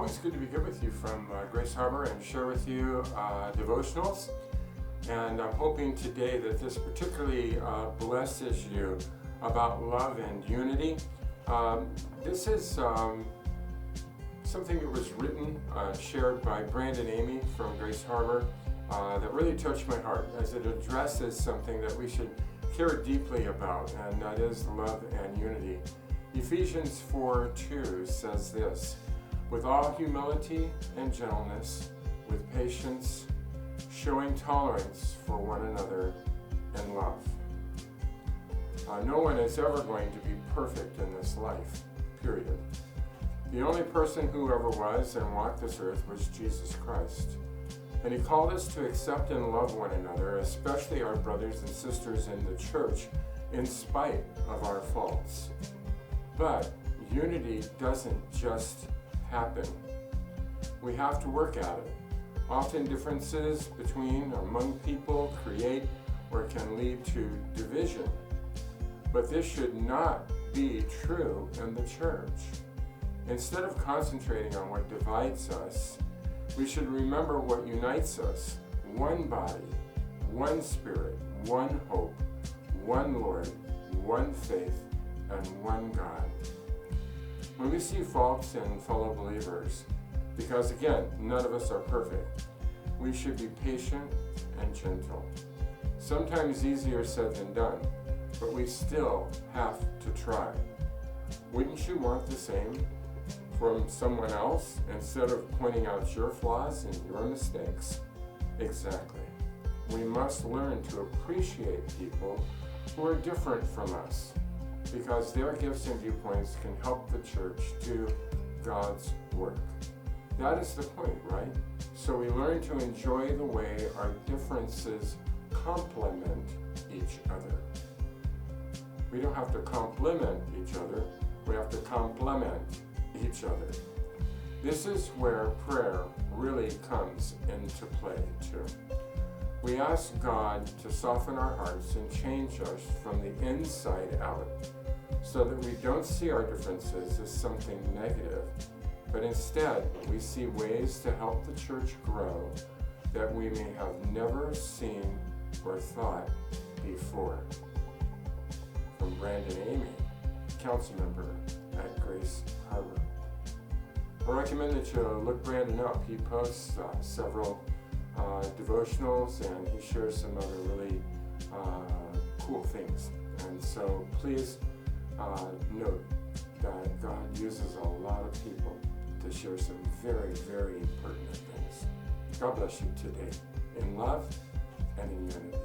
Always good to be good with you from Grace Harbor and share with you devotionals. And I'm hoping today that this particularly blesses you about love and unity. This is something that was written, shared by Brandon Amy from Grace Harbor that really touched my heart as it addresses something that we should care deeply about, and that is love and unity. Ephesians 4:2 says this: with all humility and gentleness, with patience, showing tolerance for one another in love. No one is ever going to be perfect in this life, period. The only person who ever was and walked this earth was Jesus Christ. And he called us to accept and love one another, especially our brothers and sisters in the church, in spite of our faults. But unity doesn't just happen. We have to work at it. Often differences between or among people create or can lead to division. But this should not be true in the church. Instead of concentrating on what divides us, we should remember what unites us: one body, one spirit, one hope, one Lord, one faith, and one God. When we see faults in fellow believers, because again, none of us are perfect, we should be patient and gentle. Sometimes easier said than done, but we still have to try. Wouldn't you want the same from someone else instead of pointing out your flaws and your mistakes? Exactly. We must learn to appreciate people who are different from us, because their gifts and viewpoints can help the church do God's work. That is the point, right? So we learn to enjoy the way our differences complement each other. We don't have to compliment each other, we have to complement each other. This is where prayer really comes into play too. We ask God to soften our hearts and change us from the inside out, so that we don't see our differences as something negative, but instead we see ways to help the church grow that we may have never seen or thought before. From Brandon Amy, council member at Grace Harbor. I recommend that you look Brandon up. He posts several devotionals, and he shares some other really cool things. And so please note that God uses a lot of people to share some very, very pertinent things. God bless you today in love and in unity.